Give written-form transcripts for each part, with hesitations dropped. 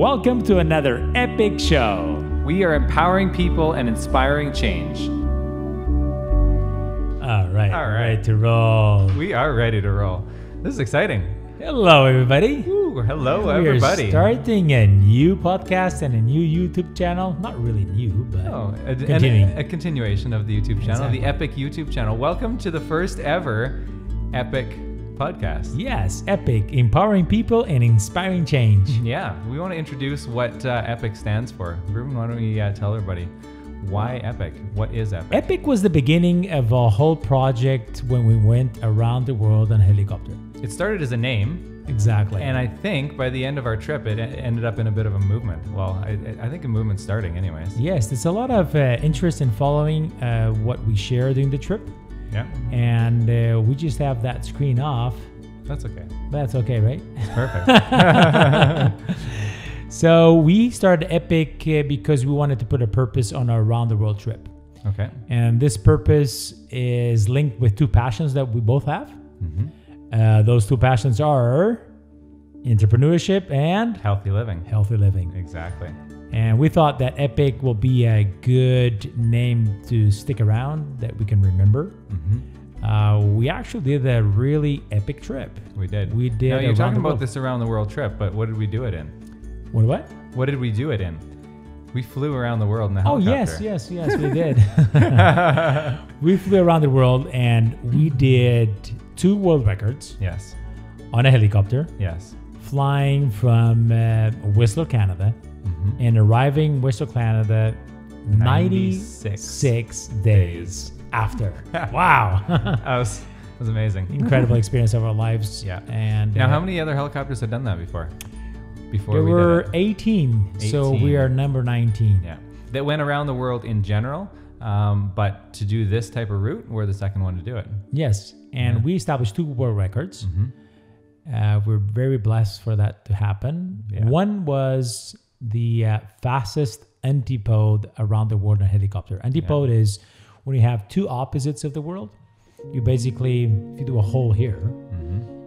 Welcome to another epic show. We are empowering people and inspiring change. All right. Ready to roll. We are ready to roll. This is exciting. Hello, everybody. Ooh, hello, We everybody. are starting a new podcast and a new YouTube channel. Not really new, but continuing. A continuation of the YouTube channel, Exactly. the Epic YouTube channel. Welcome to the first ever Epic podcast. Yes, epic, empowering people and inspiring change. Yeah, we want to introduce what Epic stands for. Ruben, why don't we tell everybody why Epic? What is Epic? Epic was the beginning of a whole project when we went around the world on a helicopter. It started as a name. Exactly. And I think by the end of our trip, it ended up in a bit of a movement. Well, I think a movement's starting anyways. Yes, there's a lot of interest in following what we share during the trip. Yeah. And we just have that screen off. That's okay. That's okay, right? It's perfect. So we started Epic because we wanted to put a purpose on our around the world trip. Okay. And this purpose is linked with two passions that we both have. Mm-hmm. Those two passions are entrepreneurship and Healthy living. healthy living. Exactly. And we thought that Epic will be a good name to stick around that we can remember. Mm-hmm. We actually did a really epic trip. We did. We did. Now, you're around talking the about world. this around the world trip, but what did we do it in? What? What did we do it in? We flew around the world in a Oh, helicopter. yes, we did. We flew around the world and we did 2 world records Yes. on a helicopter, Yes. flying from Whistler, Canada, Mm-hmm. and arriving Whistler, Canada 96 96 days after. Wow. That was amazing. Incredible experience of our lives. Yeah. And Now, how many other helicopters have done that before? there we were did it. 18, so 18. we are number 19. Yeah. That went around the world in general, but to do this type of route, we're the second one to do it. Yes, and Yeah. we established 2 world records. Mm-hmm. We're very blessed for that to happen. Yeah. One was the fastest antipode around the world in a helicopter. Antipode is when you have 2 opposites of the world. You basically, if you do a hole here,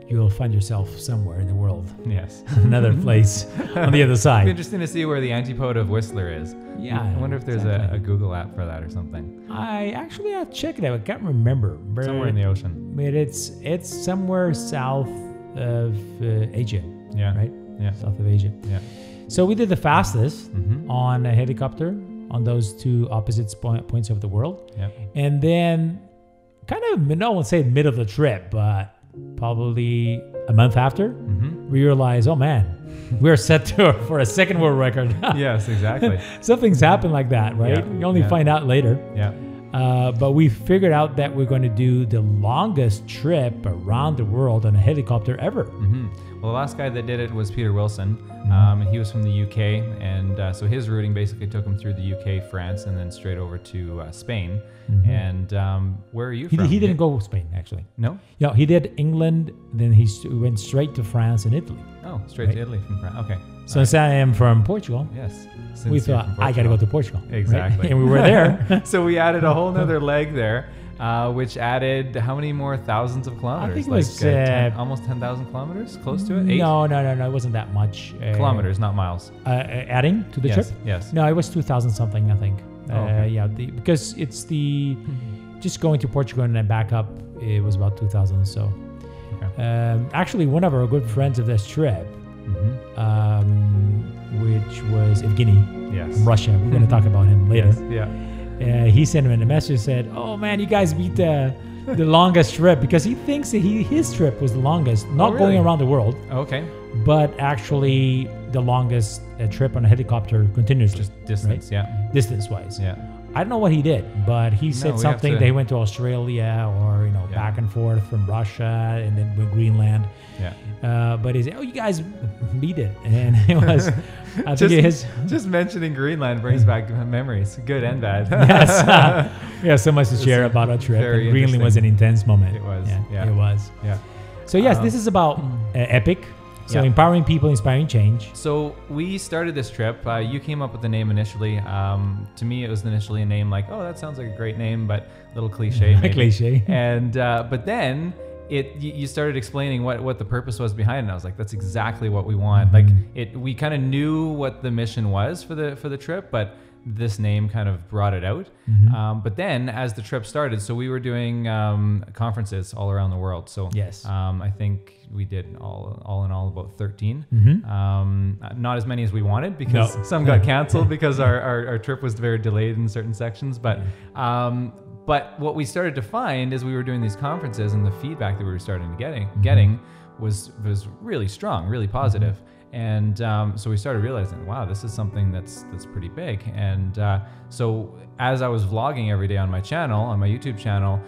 you'll find yourself somewhere in the world, Yes. another place on the other It'd be side. interesting to see where the antipode of Whistler is. Yeah, I wonder if there's exactly. a Google app for that or something. I actually have to check it out. I can't remember. But Somewhere in the ocean. But it's somewhere south of Asia, Yeah. right? Yeah. South of Asia. Yeah. So we did the fastest Mm-hmm. on a helicopter on those 2 opposite points of the world. Yeah. And then kind of, I won't say mid of the trip, but probably a month after, Mm-hmm. we realized, oh man, we're set for a second world record. Yes, exactly. Something's happened like that, right? Yeah, You only yeah. find out later. Yeah. But we figured out that we're going to do the longest trip around the world on a helicopter ever. Mm-hmm. Well, the last guy that did it was Peter Wilson. Mm-hmm. And he was from the UK. And so his routing basically took him through the UK, France, and then straight over to Spain. Mhm. And where are you He, from? he didn't go to Spain, actually. No? Yeah, he did England, then he went straight to France and Italy. Oh, straight Right. to Italy from France. Okay. So since I am from Portugal, Yes. we Since you're thought, from I got to go to Portugal. Portugal. right? Exactly. And we were there. So we added a whole nother leg there, which added how many more thousands of kilometers? think it was, almost 10,000 kilometers? Close to it? 8 No, it wasn't that much. kilometers, not miles. Adding to the Yes, trip? yes. No, it was 2,000 something, I think. Oh, okay. Yeah, because it's just going to Portugal and then back up, it was about 2,000. So Okay. actually, one of our good friends of this trip, Mm-hmm. which was Evgeny Yes. from Russia, we're going to talk about him later. Yes, yeah. He sent him a message, said, "Oh man, you guys beat the longest trip," because he thinks that his trip was the longest, not really? going around the world, Okay. but actually the longest trip on a helicopter continuously, Just distance, yeah. distance-wise. Yeah. I don't know what he did, but he we said have something to- that he went to Australia or Yeah. back and forth from Russia and then with Greenland. Yeah. But he said, "Oh, you guys beat it," and it was. I think it is. Just mentioning Greenland brings back memories, good and bad. Yes. Yeah, so much to share about our trip. very And Greenland was an intense moment. It was, Yeah, yeah. it was. Yeah. So yes, this is about Epic. So Yeah. empowering people, inspiring change. So we started this trip. You came up with the name initially. To me, it was initially a name like, oh, that sounds like a great name, but a little cliche. Maybe. Cliche. And but then you started explaining what the purpose was behind it. And I was like, that's exactly what we want. Like we kind of knew what the mission was for the trip, but this name kind of brought it out. But then as the trip started, so we were doing conferences all around the world. So yes, I think we did all in all about 13. Not as many as we wanted because some got canceled because our trip was very delayed in certain sections. But what we started to find as we were doing these conferences, and the feedback that we were starting to getting was really strong, really positive. And so we started realizing, wow, this is something that's pretty big. And so as I was vlogging every day on my channel, on my YouTube channel,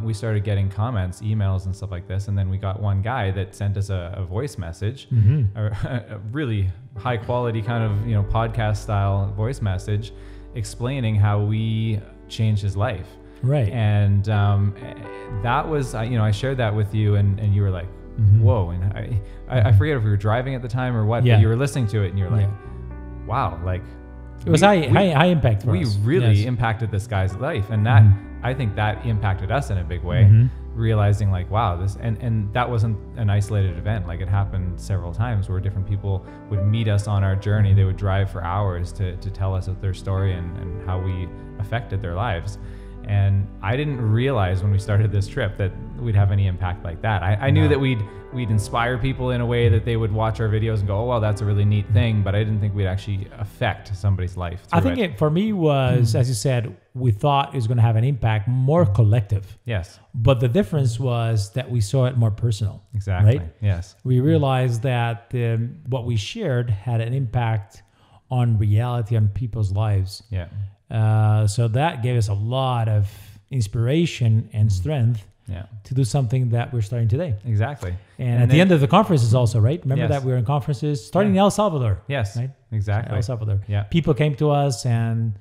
we started getting comments, emails and stuff like this. And then we got one guy that sent us a voice message, a really high quality kind of, podcast style voice message explaining how we changed his life. Right. And that was, I shared that with you and you were like, whoa. And I forget if we were driving at the time or what, but you were listening to it and you're like, wow, like it was high impact for us. We really impacted this guy's life. And that, I think that impacted us in a big way, realizing like, wow, this, and that wasn't an isolated event. Like it happened several times where different people would meet us on our journey. They would drive for hours to tell us their story and how we affected their lives. And I didn't realize when we started this trip that we'd have any impact like that. I knew that we'd inspire people in a way that they would watch our videos and go, oh, well, that's a really neat thing. But I didn't think we'd actually affect somebody's life. I think it for me was, as you said, we thought it was going to have an impact more collective. Yes. But the difference was that we saw it more personal. Exactly. Right? Yes. We realized that what we shared had an impact on reality, on people's lives. Yeah. So that gave us a lot of inspiration and strength to do something that we're starting today. Exactly. And at the end of the conferences also, right? Remember that we were in conferences starting in El Salvador. Yes, right? Exactly. El Salvador. Yeah. People came to us and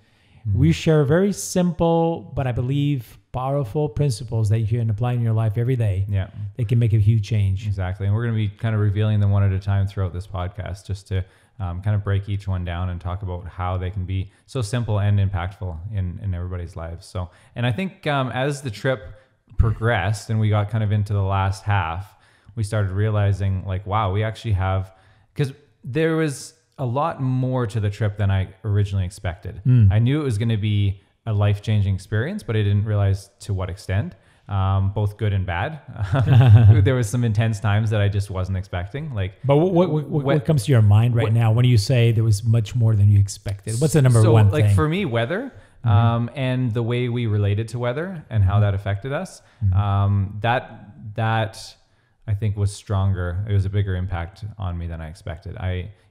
we share very simple, but I believe powerful principles that you can apply in your life every day. Yeah. They can make a huge change. Exactly. And we're going to be kind of revealing them one at a time throughout this podcast, just to kind of break each one down and talk about how they can be so simple and impactful in everybody's lives. So, and I think as the trip progressed and we got kind of into the last half, we started realizing like, wow, we actually have, because there was a lot more to the trip than I originally expected. I knew it was going to be a life-changing experience, but I didn't realize to what extent. Both good and bad. There was some intense times that I just wasn't expecting. But what comes to your mind right now when you say there was much more than you expected? What's the number one thing? Like for me, weather, and the way we related to weather and how that affected us, that I think was stronger. It was a bigger impact on me than I expected.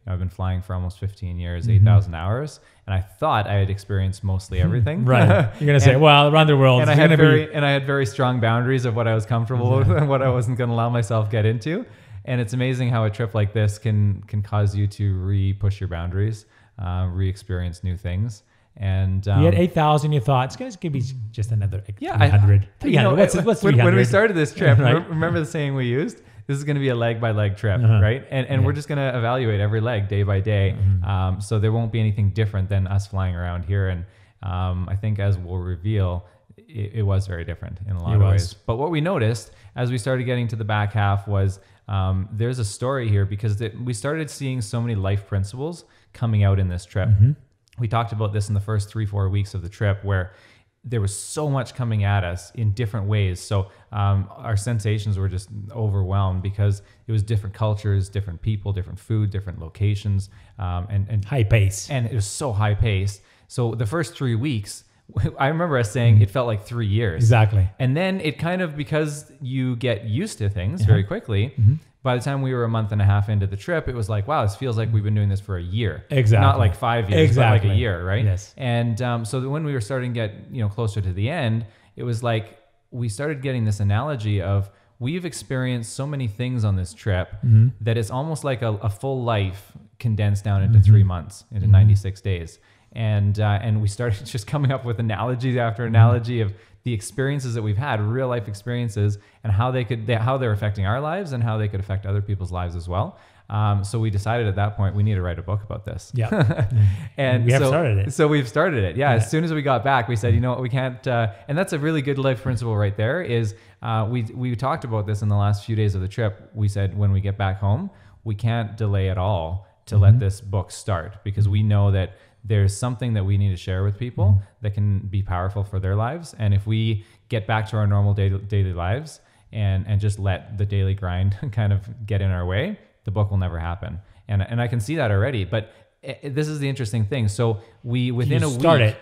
I've been flying for almost 15 years, 8,000 hours, and I thought I had experienced mostly everything. Right. You're gonna say, well, around the world, and I had very strong boundaries of what I was comfortable with and what I wasn't going to allow myself get into. And it's amazing how a trip like this can cause you to re-push your boundaries, re-experience new things. And you had 8,000. You thought it's going to be just another 300. What's 300? When we started this trip, remember the saying we used? This is going to be a leg by leg trip, right? And we're just going to evaluate every leg day by day. So there won't be anything different than us flying around here. And I think as we'll reveal, it was very different in a lot of ways. But what we noticed as we started getting to the back half was there's a story here because we started seeing so many life principles coming out in this trip. We talked about this in the first 3-4 weeks of the trip where there was so much coming at us in different ways. So our sensations were just overwhelmed because it was different cultures, different people, different food, different locations, and high pace. And it was so high paced. So the first 3 weeks, I remember us saying it felt like 3 years. Exactly. And then it kind of, because you get used to things very quickly, by the time we were a month and a half into the trip, it was like, wow, this feels like we've been doing this for a year. Exactly. Not like 5 years, but like a year, right? Yes. And so when we were starting to get closer to the end, it was like we started getting this analogy of we've experienced so many things on this trip that it's almost like a full life condensed down into 3 months, into 96 days. And we started just coming up with analogy after analogy of the experiences that we've had, real life experiences, and how they're affecting our lives and how they could affect other people's lives as well. So we decided at that point we need to write a book about this. Yeah. And we have started it. So we've started it. Yeah. As soon as we got back, we said, you know what, we can't. And that's a really good life principle right there. Is we talked about this in the last few days of the trip. We said when we get back home, we can't delay at all to let this book start, because we know that there's something that we need to share with people that can be powerful for their lives. And if we get back to our normal daily lives and just let the daily grind kind of get in our way, the book will never happen. And I can see that already. But this is the interesting thing. So within a week,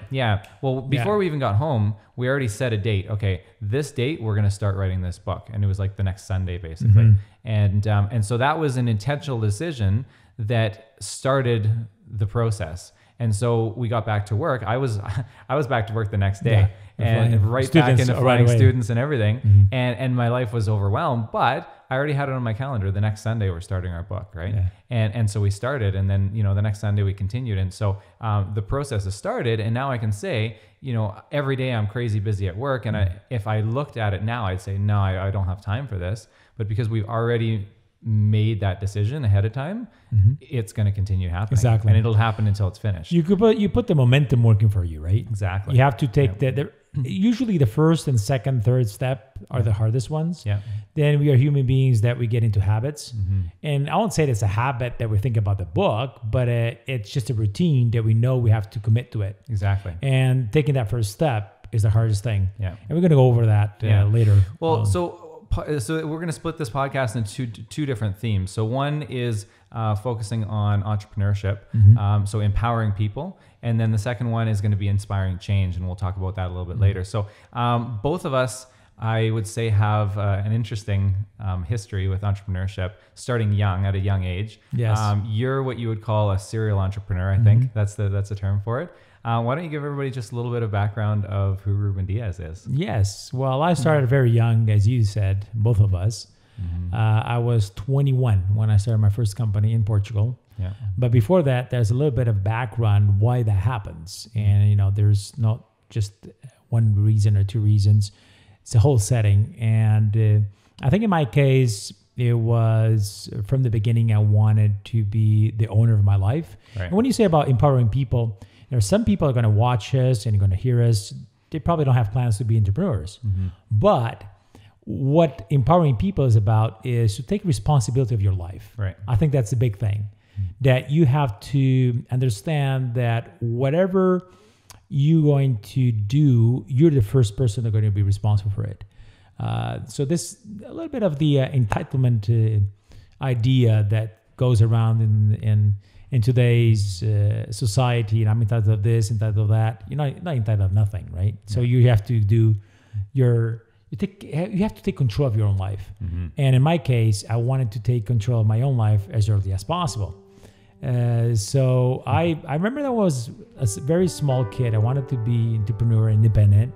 well, before we even got home, we already set a date. Okay, this date we're going to start writing this book, and it was like the next Sunday, basically. And so that was an intentional decision that started the process. And so we got back to work. I was back to work the next day, and right back into flying students and everything. And my life was overwhelmed, but I already had it on my calendar. The next Sunday we're starting our book, right? And so we started, and then the next Sunday we continued. And so the process has started, and now I can say, every day I'm crazy busy at work, and if I looked at it now, I'd say no, I don't have time for this. But because we've already made that decision ahead of time, it's going to continue happening. Exactly. And it'll happen until it's finished. You put the momentum working for you, right? Exactly. You have to take usually the first and second, third step are the hardest ones. Yeah. Then we are human beings that we get into habits. And I won't say it's a habit that we think about the book, but it's just a routine that we know we have to commit to it. Exactly. And taking that first step is the hardest thing. Yeah. And we're going to go over that later. Well, so we're going to split this podcast into two different themes. So one is focusing on entrepreneurship, so empowering people. And then the second one is going to be inspiring change. And we'll talk about that a little bit later. So both of us, I would say, have an interesting history with entrepreneurship, starting young, at a young age. Yes. You're what you would call a serial entrepreneur, I think. That's the term for it. Why don't you give everybody just a little bit of background of who Ruben Diaz is? Yes. Well, I started very young, as you said, both of us. I was 21 when I started my first company in Portugal. Yeah. But before that, there's a little bit of background why that happens. And, there's not just one reason or two reasons. It's a whole setting. And I think in my case, it was from the beginning, I wanted to be the owner of my life. Right. And when you say about empowering people, there are some people are going to watch us and going to hear us. They probably don't have plans to be entrepreneurs. But what empowering people is about is to take responsibility of your life. Right. I think that's the big thing. That you have to understand that whatever you're going to do, you're the first person that's going to be responsible for it. So this a little bit of the entitlement idea that goes around in today's society. And I'm entitled of this, entitled of that. You're not entitled of nothing, right? So you have to do you have to take control of your own life. And in my case, I wanted to take control of my own life as early as possible. So I remember that I was a very small kid. I wanted to be entrepreneur, independent,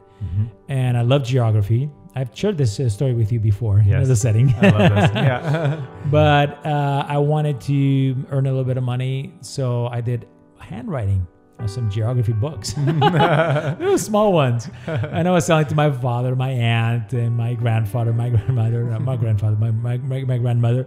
and I loved geography. I've shared this story with you before in the setting. I love this. Yeah. But I wanted to earn a little bit of money, so I did handwriting. Some geography books. They were small ones. And I was selling to my father, my aunt, and my grandfather, my grandmother, my grandmother.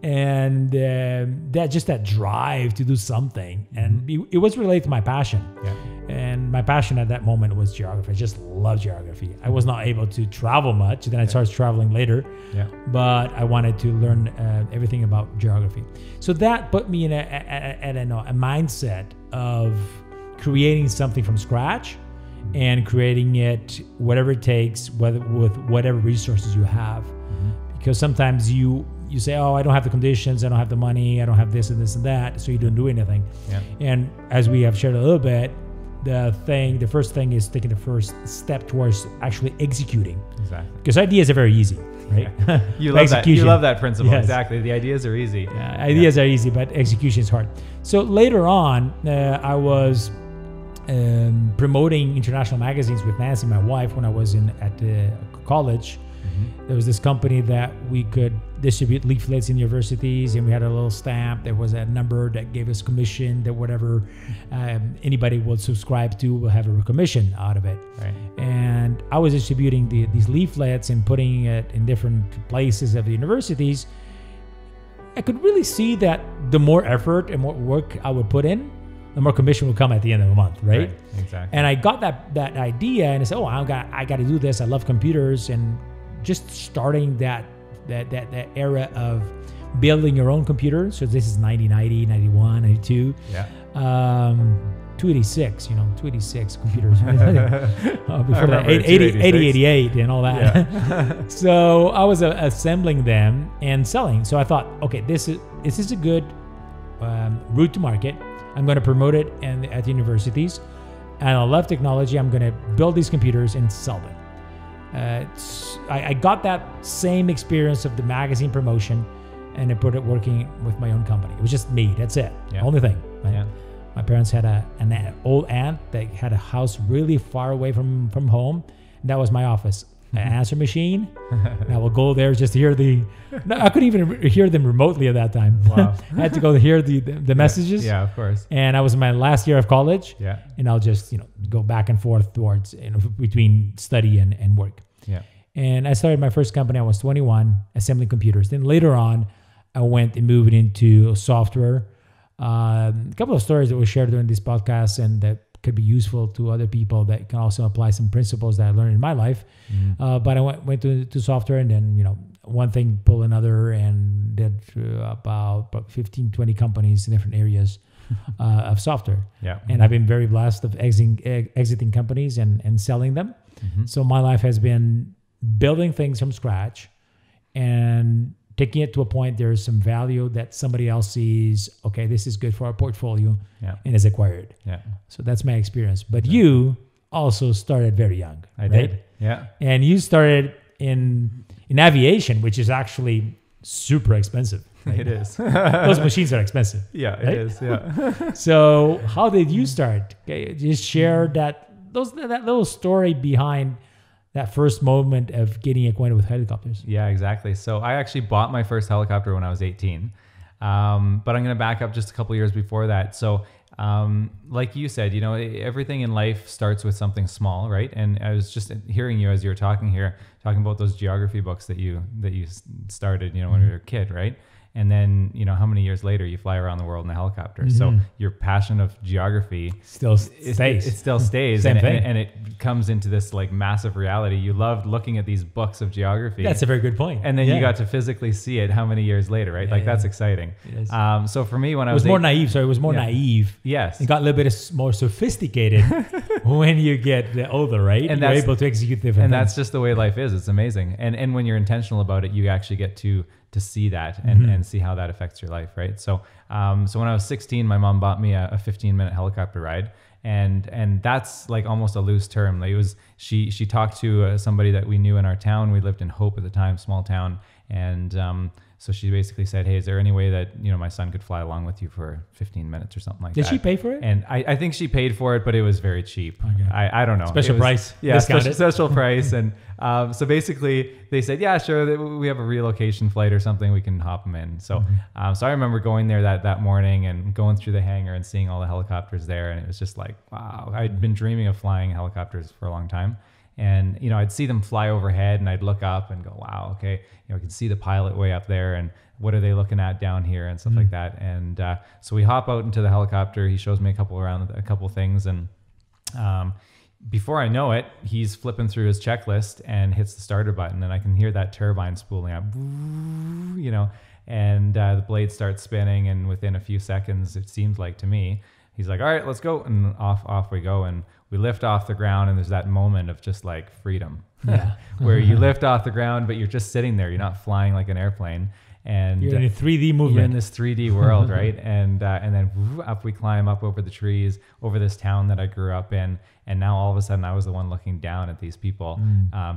And that drive to do something. And it was related to my passion. Yeah. And my passion at that moment was geography. I just loved geography. I was not able to travel much. Then I started traveling later. Yeah. But I wanted to learn everything about geography. So that put me in a mindset of creating something from scratch and creating it whatever it takes, with whatever resources you have. Because sometimes you say, oh, I don't have the conditions, I don't have the money, I don't have this and this and that, so you don't do anything. Yeah. And as we have shared a little bit, the first thing is taking the first step towards actually executing. Exactly. Because ideas are very easy, right? Yeah. You love that. You love that principle. Yes. Exactly. The ideas are easy. Ideas are easy, but execution is hard. So later on, I was promoting international magazines with Nancy, my wife, when I was at college. There was this company that we could distribute leaflets in universities, and we had a little stamp. There was a number that gave us commission, that whatever anybody would subscribe to will have a commission out of it. Right. And I was distributing these leaflets and putting it in different places of the universities. I could really see that the more effort and more work I would put in, the more commission would come at the end of the month, right? Exactly. And I got that idea, and I said, I got to do this. I love computers, and just starting that era of building your own computer. So this is 90, 91, 92. Yeah. 286, 286 computers. Before that, 80, 88 and all that. Yeah. So I was assembling them and selling. So I thought, okay, this is a good route to market. I'm going to promote it at universities. And I love technology. I'm going to build these computers and sell them. I got that same experience of the magazine promotion, and I put it working with my own company. It was just me. That's it. Yeah. Only thing. Right? Yeah. My parents had an old aunt that had a house really far away from home. And that was my office. An answer machine. And I will go there just to hear I couldn't even hear them remotely at that time. Wow. I had to go to hear the messages. Yeah, of course. And I was in my last year of college. Yeah. And I'll just, go back and forth towards, between study and work. Yeah. And I started my first company. I was 21, assembling computers. Then later on, I went and moved into software. A couple of stories that were shared during this podcast and that could be useful to other people that can also apply some principles that I learned in my life. But I went to software, and then, one thing pulled another, and did about 15, 20 companies in different areas of software. Yeah. And I've been very blessed of exiting companies and selling them. Mm-hmm. So my life has been building things from scratch and taking it to a point there's some value that somebody else sees, okay, this is good for our portfolio, and is acquired. Yeah. So that's my experience. But you also started very young. I did. Yeah. And you started in aviation, which is actually super expensive. Right? It is. Those machines are expensive. Yeah, right? It is. Yeah. So how did you start? Okay, just share that little story behind that first moment of getting acquainted with helicopters. Yeah, exactly. So I actually bought my first helicopter when I was 18. But I'm going to back up just a couple years before that. So like you said, everything in life starts with something small, right? And I was just hearing you as you were talking about those geography books that you started, when you were a kid, right? And then, how many years later you fly around the world in a helicopter. Mm-hmm. So your passion of geography still stays. It still stays. Same thing. And it comes into this like massive reality. You loved looking at these books of geography. That's a very good point. And then you got to physically see it how many years later, right? That's exciting. So for me, when I was more naive. Sorry, it was more naive. Yes. It got a little bit more sophisticated when you get older, right? And you're able to execute different things. That's just the way life is. It's amazing. And when you're intentional about it, you actually get to see that and see how that affects your life, right? So so when I was 16, my mom bought me a 15-minute helicopter ride, and that's like almost a loose term. Like it was she talked to somebody that we knew in our town. We lived in Hope at the time, small town, and so she basically said, hey, is there any way that my son could fly along with you for 15 minutes or something like that? Did she pay for it? And I think she paid for it, but it was very cheap. Okay. I don't know. Special price. Yeah, special price. And so basically they said, yeah, sure, we have a relocation flight or something, we can hop them in. So so I remember going there that morning and going through the hangar and seeing all the helicopters there. And it was just like, wow, I'd been dreaming of flying helicopters for a long time. And, I'd see them fly overhead and I'd look up and go, wow, okay, I can see the pilot way up there and what are they looking at down here and stuff like that. And so we hop out into the helicopter. He shows me a couple things. And before I know it, he's flipping through his checklist and hits the starter button. And I can hear that turbine spooling up, and the blade starts spinning. And within a few seconds, it seems like to me, he's like, all right, let's go. And off we go. And we lift off the ground, and there's that moment of just like freedom, where you lift off the ground, but you're just sitting there. You're not flying like an airplane, and you're in a 3D movement. You're in this 3D world, right? And then up we climb up over the trees, over this town that I grew up in, and now all of a sudden I was the one looking down at these people,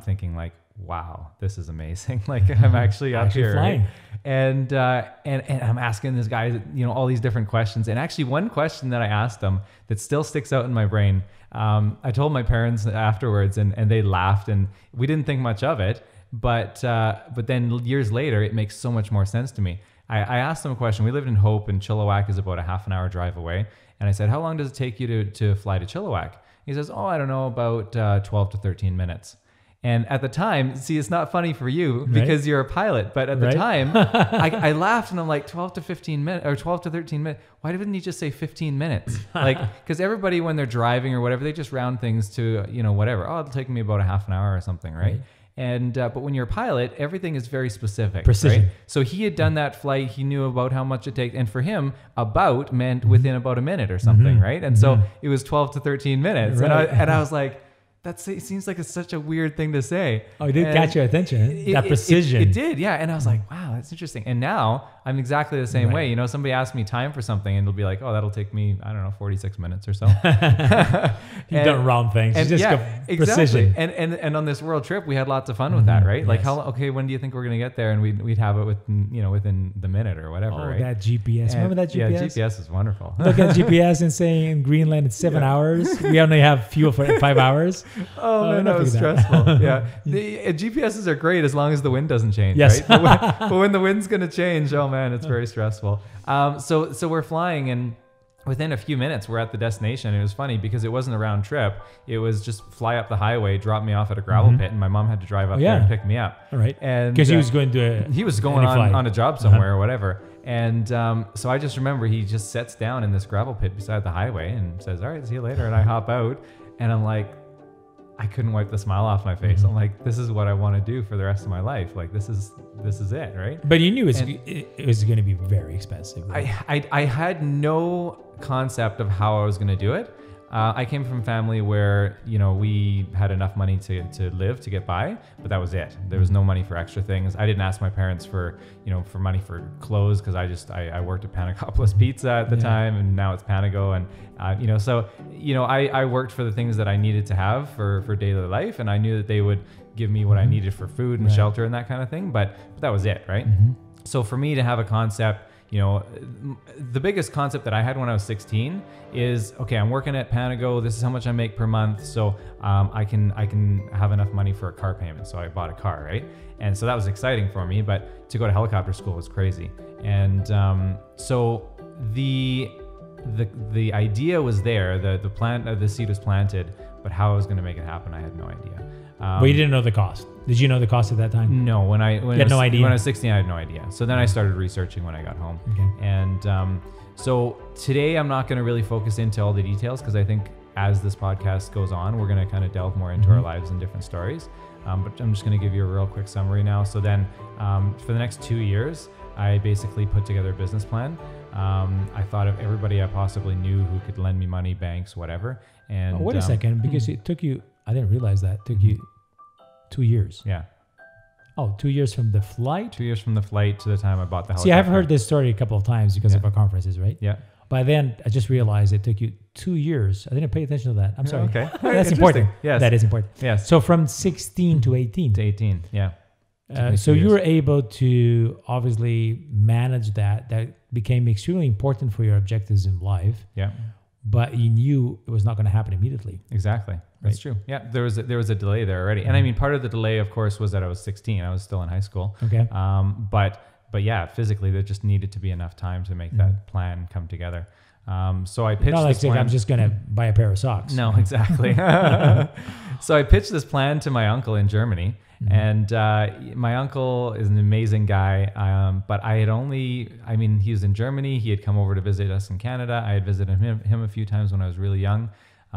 thinking like, wow, this is amazing. Like I'm actually up here, flying. Right? And I'm asking this guy, all these different questions. And actually one question that I asked him that still sticks out in my brain, I told my parents afterwards and they laughed and we didn't think much of it. But then years later, it makes so much more sense to me. I asked them a question. We lived in Hope, and Chilliwack is about a half an hour drive away. And I said, how long does it take you to fly to Chilliwack? He says, I don't know, about 12 to 13 minutes. And at the time, see, it's not funny for you because you're a pilot, but at the time, I laughed and I'm like, 12 to 15 minutes or 12 to 13 minutes. Why didn't he just say 15 minutes? Like, because everybody, when they're driving or whatever, they just round things to, whatever. Oh, it'll take me about a half an hour or something, right? And but when you're a pilot, everything is very specific. Precision. Right? So he had done that flight. He knew about how much it takes. And for him, about meant within about a minute or something, right? And so it was 12 to 13 minutes. Right. And I was like, it seems like it's such a weird thing to say. Oh, it did catch your attention. That precision. It did, yeah. And I was like, wow, that's interesting. And now I'm exactly the same way. Somebody asks me time for something and it'll be like, oh, that'll take me, I don't know, 46 minutes or so. You don't round things. You just go precision. And on this world trip, we had lots of fun with that, right? Like, when do you think we're going to get there? And we'd have it within the minute or whatever, right? That GPS. Remember that GPS? Yeah, GPS is wonderful. Look at GPS and saying in Greenland it's 7 hours. We only have fuel for 5 hours. Oh man, that was stressful. Yeah, the GPSs are great as long as the wind doesn't change. Yes. Right? But when the wind's going to change, oh man, it's very stressful. So we're flying, and within a few minutes we're at the destination. It was funny because it wasn't a round trip. It was just fly up the highway, drop me off at a gravel pit, and my mom had to drive up there and pick me up. All right. And because he was going to he was going on a job somewhere or whatever. And so I just remember he just sets down in this gravel pit beside the highway and says, "All right, see you later." And I hop out, and I'm like, I couldn't wipe the smile off my face. I'm like, this is what I want to do for the rest of my life. Like, this is it, right? But you knew it was going to be very expensive. Right? I had no concept of how I was going to do it. I came from a family where, we had enough money to live, to get by, but that was it. There was no money for extra things. I didn't ask my parents for money for clothes because I worked at Panagopoulos Pizza at the time, and now it's Panago. And, I worked for the things that I needed to have for daily life, and I knew that they would give me what I needed for food and shelter and that kind of thing, but that was it, right? So for me to have a concept, the biggest concept that I had when I was 16 is, okay, I'm working at Panago. This is how much I make per month. So I can have enough money for a car payment. So I bought a car, right? And so that was exciting for me, but to go to helicopter school was crazy. And so the idea was there, the seed was planted, but how I was going to make it happen, I had no idea. But you didn't know the cost. Did you know the cost at that time? No, you had no idea. When I was 16, I had no idea. So then I started researching when I got home. Okay. And so today I'm not going to really focus into all the details because I think as this podcast goes on, we're going to kind of delve more into our lives and different stories. But I'm just going to give you a real quick summary now. So then for the next 2 years, I basically put together a business plan. I thought of everybody I possibly knew who could lend me money, banks, whatever. And wait a second, because it took you, I didn't realize that, it took you 2 years. Yeah. Oh, 2 years from the flight? 2 years from the flight to the time I bought the helicopter. See, I've heard this story a couple of times because of our conferences, right? Yeah. By then, I just realized it took you 2 years. I didn't pay attention to that. I'm sorry. Okay. That's important. Yes. That is important. Yes. So from 16 to 18. To 18, yeah. So you were able to obviously manage that. That became extremely important for your objectives in life. Yeah. But you knew it was not going to happen immediately. Exactly. That's true. Yeah. There was a delay there already. And I mean, part of the delay, of course, was that I was 16. I was still in high school. Okay. But yeah, physically, there just needed to be enough time to make that plan come together. So I pitched this plan. I'm just going to buy a pair of socks. No, exactly. So I pitched this plan to my uncle in Germany. And my uncle is an amazing guy, but he was in Germany. He had come over to visit us in Canada. I had visited him a few times when I was really young.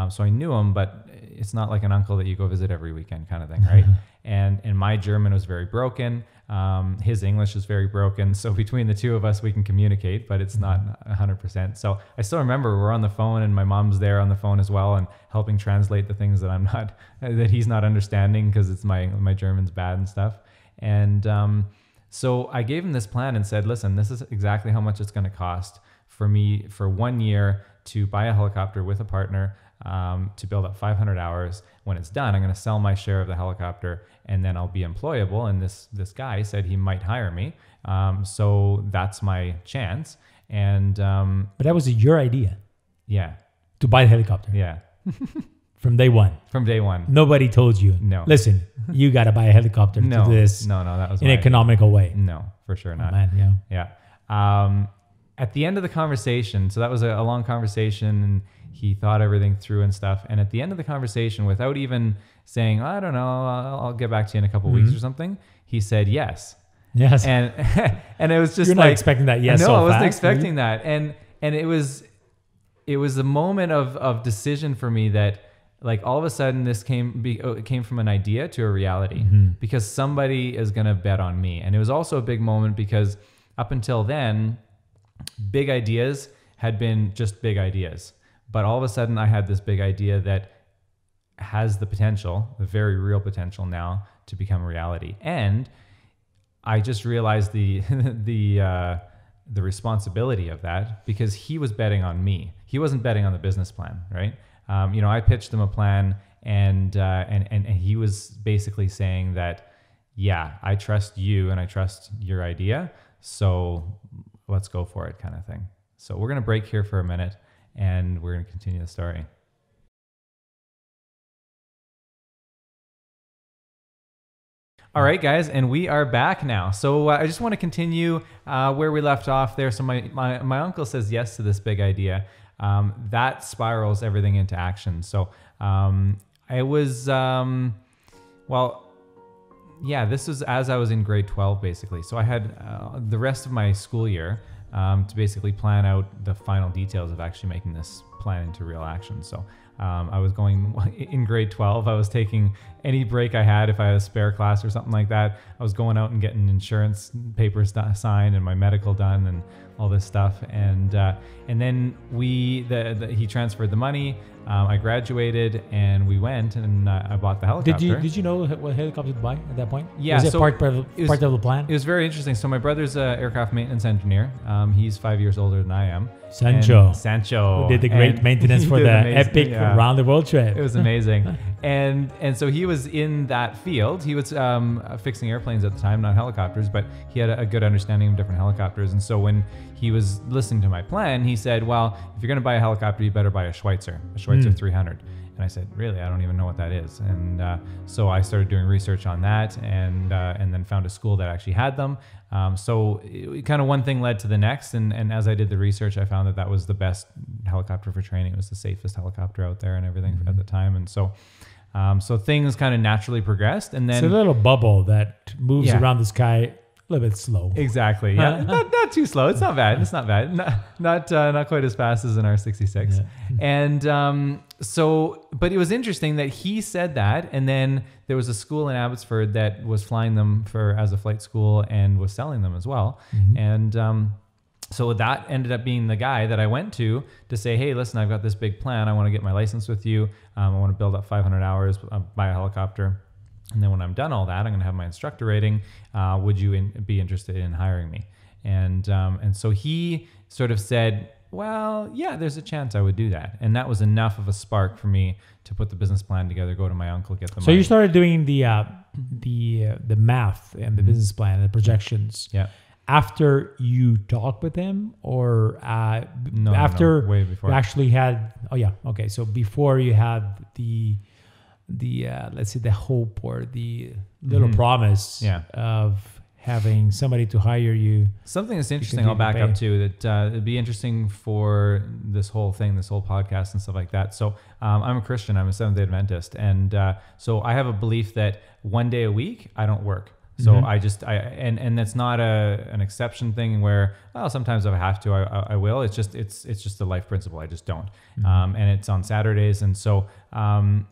So I knew him, but it's not like an uncle that you go visit every weekend kind of thing, right? And my German was very broken. His English is very broken. So between the two of us, we can communicate, but it's not 100%. So I still remember we're on the phone and my mom's there on the phone as well and helping translate the things that he's not understanding because it's my German's bad and stuff. And so I gave him this plan and said, listen, this is exactly how much it's going to cost for me for 1 year to buy a helicopter with a partner, to build up 500 hours. When it's done, I'm going to sell my share of the helicopter and then I'll be employable. And this guy said he might hire me. So that's my chance. And but that was your idea. Yeah. To buy the helicopter. Yeah. From day one. From day one. Nobody told you. No. Listen, you got to buy a helicopter to do this. No, that was in an economical way. No, for sure not. Oh, man, yeah. Yeah. at the end of the conversation, so that was a long conversation, and he thought everything through and stuff. And at the end of the conversation, without even saying, I don't know, I'll get back to you in a couple weeks or something, he said yes. Yes. And and it was just You're like, not expecting that yes. No, so I wasn't fast, expecting that. And it was a moment of decision for me that, like, all of a sudden this it came from an idea to a reality, because somebody is going to bet on me. And it was also a big moment because up until then, big ideas had been just big ideas. But all of a sudden I had this big idea that has the potential, the very real potential now, to become a reality. And I just realized the responsibility of that, because he was betting on me. He wasn't betting on the business plan, right? I pitched him a plan, and he was basically saying that, yeah, I trust you and I trust your idea, so let's go for it, kind of thing. So we're going to break here for a minute, and we're going to continue the story. All right, guys, and we are back now. So I just want to continue where we left off there. So my uncle says yes to this big idea. That spirals everything into action. So I was, this was as I was in grade 12, basically. So I had the rest of my school year to basically plan out the final details of actually making this plan into real action. So I was going in grade 12. I was taking any break I had. If I had a spare class or something like that, I was going out and getting insurance papers signed and my medical done and all this stuff. And then he transferred the money. I graduated and we went and I bought the helicopter. Did you know what helicopter to buy at that point? Yeah. Was it part of the plan? It was very interesting. So my brother's an aircraft maintenance engineer. He's 5 years older than I am. Sancho. Who did the great maintenance for the epic round the world trip. It was amazing. and so he was in that field. He was fixing airplanes at the time, not helicopters, but he had a good understanding of different helicopters. And so when he was listening to my plan, he said, well, if you're going to buy a helicopter, you better buy a Schweitzer 300. And I said, really? I don't even know what that is. And so I started doing research on that, and then found a school that actually had them. So kind of one thing led to the next. And as I did the research, I found that was the best helicopter for training. It was the safest helicopter out there and everything at the time. And so things kind of naturally progressed. And then it's a little bubble that moves around the sky a little bit slow. Exactly. Yeah. not too slow. It's not bad. It's not bad. Not quite as fast as an R66. Yeah. And but it was interesting that he said that, and then there was a school in Abbotsford that was flying them as a flight school and was selling them as well. And so that ended up being the guy that I went to say, hey, listen, I've got this big plan. I want to get my license with you. I want to build up 500 hours, buy a helicopter. And then when I'm done all that, I'm going to have my instructor rating. Would you be interested in hiring me? And so he sort of said, well, yeah, there's a chance I would do that. And that was enough of a spark for me to put the business plan together, go to my uncle, get the money. So you started doing the math and the business plan, the projections. Yeah. After you talked with him, or after way before. You actually had? Oh yeah, okay. So before you had the let's say the hope or the little promise of having somebody to hire you. Something that's interesting, I'll back up to that. It'd be interesting for this whole thing, this whole podcast and stuff like that. So I'm a Christian. I'm a Seventh-day Adventist, and so I have a belief that one day a week I don't work. So and that's not an exception thing where, well, sometimes if I have to, I will. It's just a life principle. I just don't. And it's on Saturdays. And so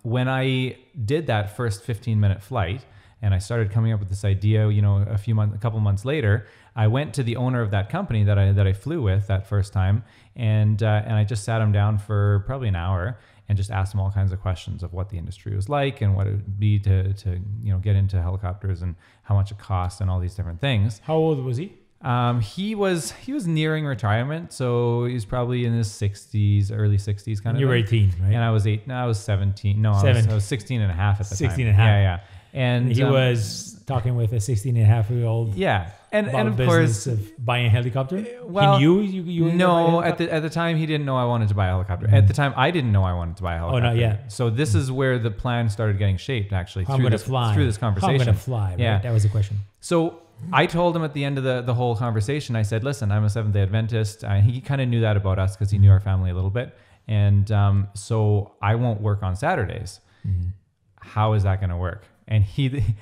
when I did that first 15-minute flight and I started coming up with this idea, a couple months later, I went to the owner of that company that I flew with that first time, and I just sat him down for probably an hour and just asked him all kinds of questions of what the industry was like and what it would be to get into helicopters and how much it costs and all these different things. How old was he? He was nearing retirement, so he was probably in his 60s, early 60s kind of. You were 18, right? And I was 17. No, I was 16 and a half at the time. 16 and a half. Yeah. And he was talking with a 16-and-a-half-year-old. Yeah. And of business course, of buying a helicopter. Well, he knew you were no, at the time he didn't know I wanted to buy a helicopter. At the time I didn't know I wanted to buy a helicopter. Oh, not yet. So this is where the plan started getting shaped, actually, through this conversation. How I'm going to fly. Right? Yeah. That was the question. So I told him at the end of the whole conversation, I said, listen, I'm a Seventh-day Adventist. He kind of knew that about us because he knew our family a little bit. And so I won't work on Saturdays. How is that going to work? And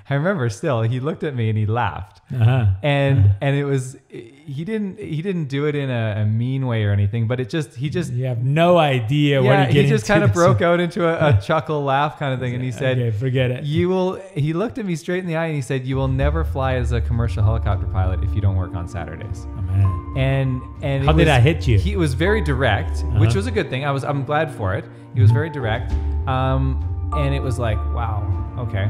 I remember still, he looked at me and he laughed. And it was, he didn't do it in a mean way or anything, but you have no idea what you're getting he just kind of broke out into a chuckle laugh kind of thing. And he said, okay, forget it. He looked at me straight in the eye and he said, you will never fly as a commercial helicopter pilot if you don't work on Saturdays. Oh, man. And how did that hit you? He was very direct, which was a good thing. I'm glad for it. He was very direct. And it was like, wow, okay.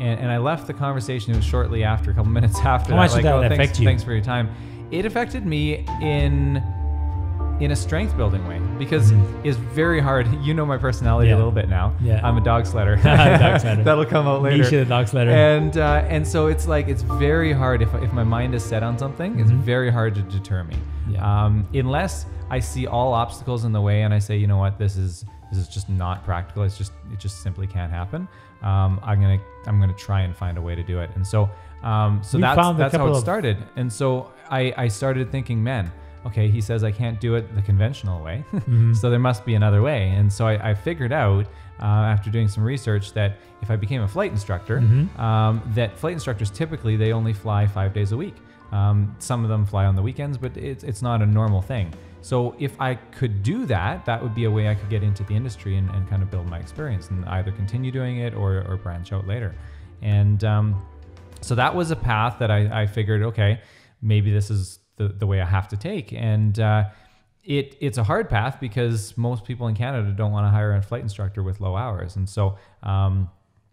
And I left the conversation. It was shortly after, a couple minutes after. How much did that affect you? Thanks for your time. It affected me in a strength building way because it's very hard. You know my personality a little bit now. Yeah. I'm a dog sledder. That'll come out later. Niche of the dog sledder. And so it's like it's very hard if my mind is set on something. It's very hard to deter me. Yeah. Unless I see all obstacles in the way and I say, you know what, this is just not practical. It just simply can't happen. I'm gonna try and find a way to do it. And so that's how it started. And so I started thinking, man, okay, he says I can't do it the conventional way, so there must be another way. And so I figured out after doing some research that if I became a flight instructor, that flight instructors typically they only fly 5 days a week. Some of them fly on the weekends, but it's not a normal thing. So if I could do that, that would be a way I could get into the industry and kind of build my experience and either continue doing it or branch out later. And so that was a path that I figured, okay, maybe this is the way I have to take. And it's a hard path because most people in Canada don't want to hire a flight instructor with low hours. And so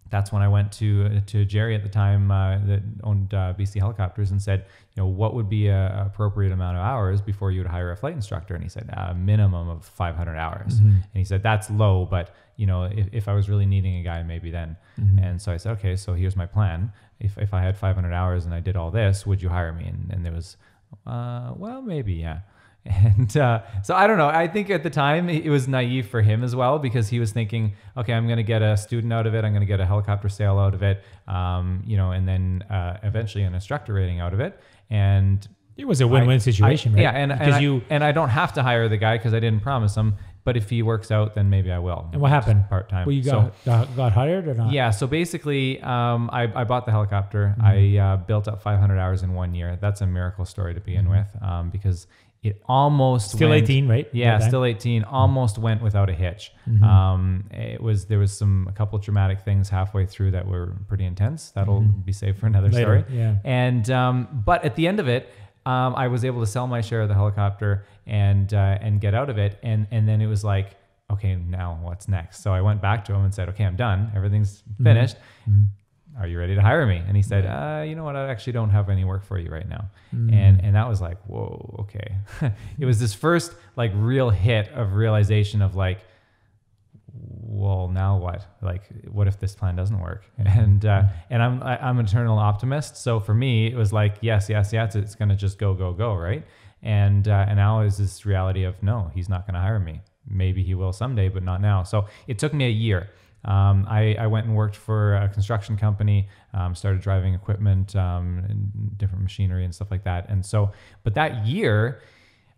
that's when I went to Jerry at the time that owned BC Helicopters and said, you know, what would be a appropriate amount of hours before you would hire a flight instructor? And he said, a minimum of 500 hours. And he said, that's low, but you know, if I was really needing a guy, maybe then. And so I said, okay, so here's my plan. If I had 500 hours and I did all this, would you hire me? And there was, well, maybe, yeah. And so I don't know. I think at the time it was naive for him as well because he was thinking, okay, I'm going to get a student out of it. I'm going to get a helicopter sale out of it, you know, and then eventually an instructor rating out of it. And it was a win-win situation, right? Yeah, and I don't have to hire the guy because I didn't promise him. But if he works out, then maybe I will. And what happened? Part-time. Well, you got hired or not? Yeah. So basically, I bought the helicopter. I built up 500 hours in 1 year. That's a miracle story to begin with because it almost still went, 18, right? Yeah, still 18. Almost went without a hitch. There was a couple of dramatic things halfway through that were pretty intense. That'll be saved for another story. Yeah. And but at the end of it, I was able to sell my share of the helicopter and get out of it. And then it was like, okay, now what's next? So I went back to him and said, okay, I'm done. Everything's finished. Are you ready to hire me? And he said, you know what? I actually don't have any work for you right now. And that was like, whoa, okay. It was this first like real hit of realization of like, well, now what? Like, what if this plan doesn't work? And I'm an eternal optimist. So for me, it was like, yes, it's going to just go, right? And now is this reality of no, he's not going to hire me. Maybe he will someday, but not now. So it took me a year. I went and worked for a construction company, started driving equipment, and different machinery and stuff like that. And so, but that year,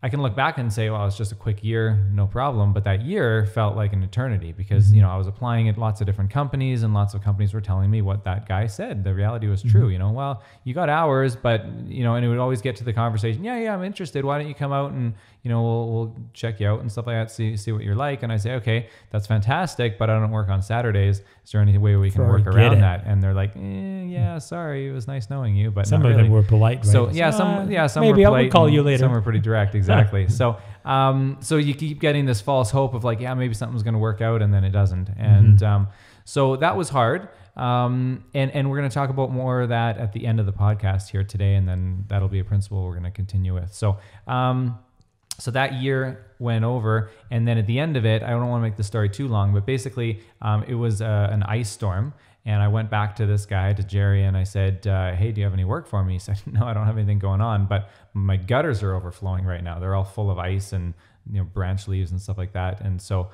I can look back and say, well, it's just a quick year, no problem. But that year felt like an eternity because, you know, I was applying at lots of different companies and lots of companies were telling me what that guy said. The reality was true, you know, well, you got hours, but, you know, and it would always get to the conversation. Yeah, I'm interested. Why don't you come out and, you know, we'll check you out and stuff like that, see what you're like. And I say, okay, that's fantastic, but I don't work on Saturdays. Is there any way we can work around that? And they're like, yeah, some it was nice knowing you, but some not of really. them were polite, right? So some maybe were polite. I will call you later. Some were pretty direct, exactly. So you keep getting this false hope of like, yeah, maybe something's going to work out, and then it doesn't. And so that was hard. And we're going to talk about more of that at the end of the podcast here today, and then that'll be a principle we're going to continue with. So so that year went over, and then at the end of it, I don't want to make the story too long, but basically it was an ice storm. And I went back to this guy, to Jerry, and I said, hey, do you have any work for me? He said, no, I don't have anything going on, but my gutters are overflowing right now. They're all full of ice and branch leaves and stuff like that. And so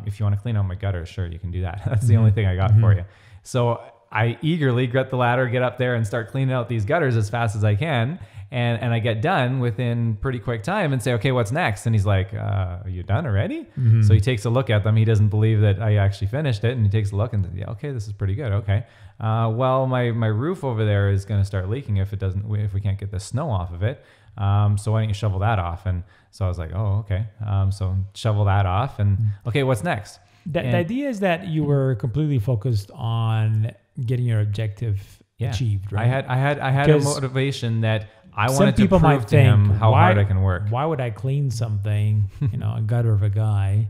if you want to clean out my gutters, sure, you can do that. That's the only thing I got for you. So I eagerly get the ladder, get up there and start cleaning out these gutters as fast as I can. And I get done within pretty quick time and say, okay, what's next? And he's like, are you done already? So he takes a look at them. He doesn't believe that I actually finished it. And he takes a look and yeah, okay, this is pretty good. Okay. Well, my roof over there is going to start leaking if we can't get the snow off of it. So why don't you shovel that off? And so I was like, oh, okay. So shovel that off and okay, what's next? The idea is that you were completely focused on getting your objective achieved, right? I had a motivation that I wanted to prove to him how hard I can work. Why would I clean something, a gutter of a guy,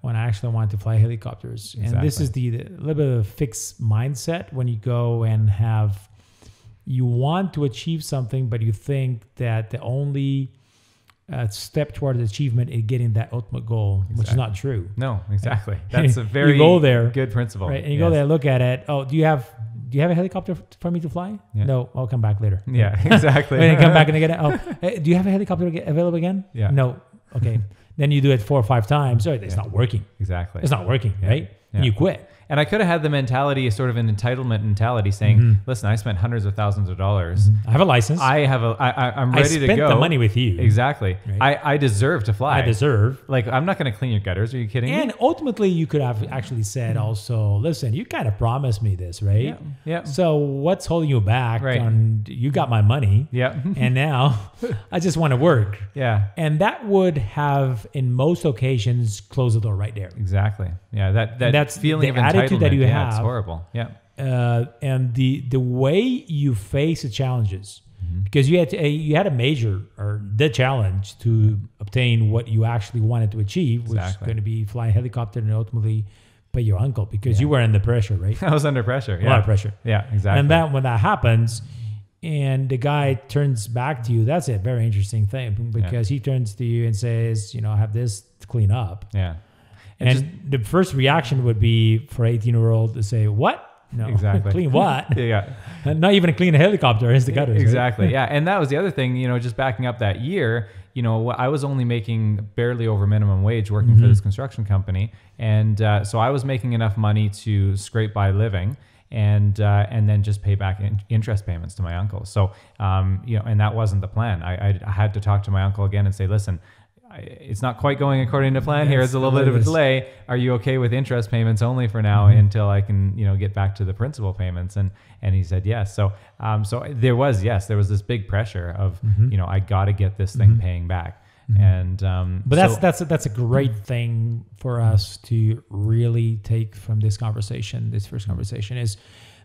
when I actually want to fly helicopters? Exactly. And this is the little bit of a fixed mindset when you go and you want to achieve something, but you think that the only step towards achievement is getting that ultimate goal, which is not true. No, exactly. That's a very good principle. Right? And you go there, look at it. Oh, do you have a helicopter for me to fly? Yeah. No, I'll come back later. Yeah, exactly. And then come back and get it. Oh, do you have a helicopter available again? Yeah. No. Okay. Then you do it 4 or 5 times. Oh, it's not working. Exactly. It's not working, right? Yeah. And you quit. And I could have had the mentality, sort of an entitlement mentality, saying, "Listen, I spent hundreds of thousands of dollars. I have a license. I'm ready to go. I spent the money with you. Exactly. Right? I deserve to fly. I deserve. Like, I'm not going to clean your gutters. Are you kidding me? And ultimately, you could have actually said also, listen, you kind of promised me this, right? Yeah. So what's holding you back? Right. You got my money. Yeah. And now I just want to work. Yeah. And that would have, in most occasions, closed the door right there. Exactly. Yeah. That's feeling of entitlement that you have. It's horrible. Yeah. And the way you face the challenges, because you had a major or the challenge to obtain what you actually wanted to achieve, which is going to be fly a helicopter and ultimately pay your uncle, because you were under pressure, right? I was under pressure. A lot of pressure. Yeah, exactly. And when that happens, and the guy turns back to you, that's a very interesting thing, because he turns to you and says, I have this to clean up. Yeah. And the first reaction would be for 18-year-old to say, what? No, exactly. Clean what? Yeah. Not even a clean helicopter is the gutters. Exactly. Right? Yeah. And that was the other thing, just backing up that year, I was only making barely over minimum wage working for this construction company. And so I was making enough money to scrape by living and then just pay back interest payments to my uncle. So, and that wasn't the plan. I had to talk to my uncle again and say, listen, it's not quite going according to plan here. It's a little bit of a delay. Are you okay with interest payments only for now until I can, get back to the principal payments? And he said yes. So there was this big pressure of, I got to get this thing paying back. And but that's a great thing for us to really take from this conversation. This first conversation is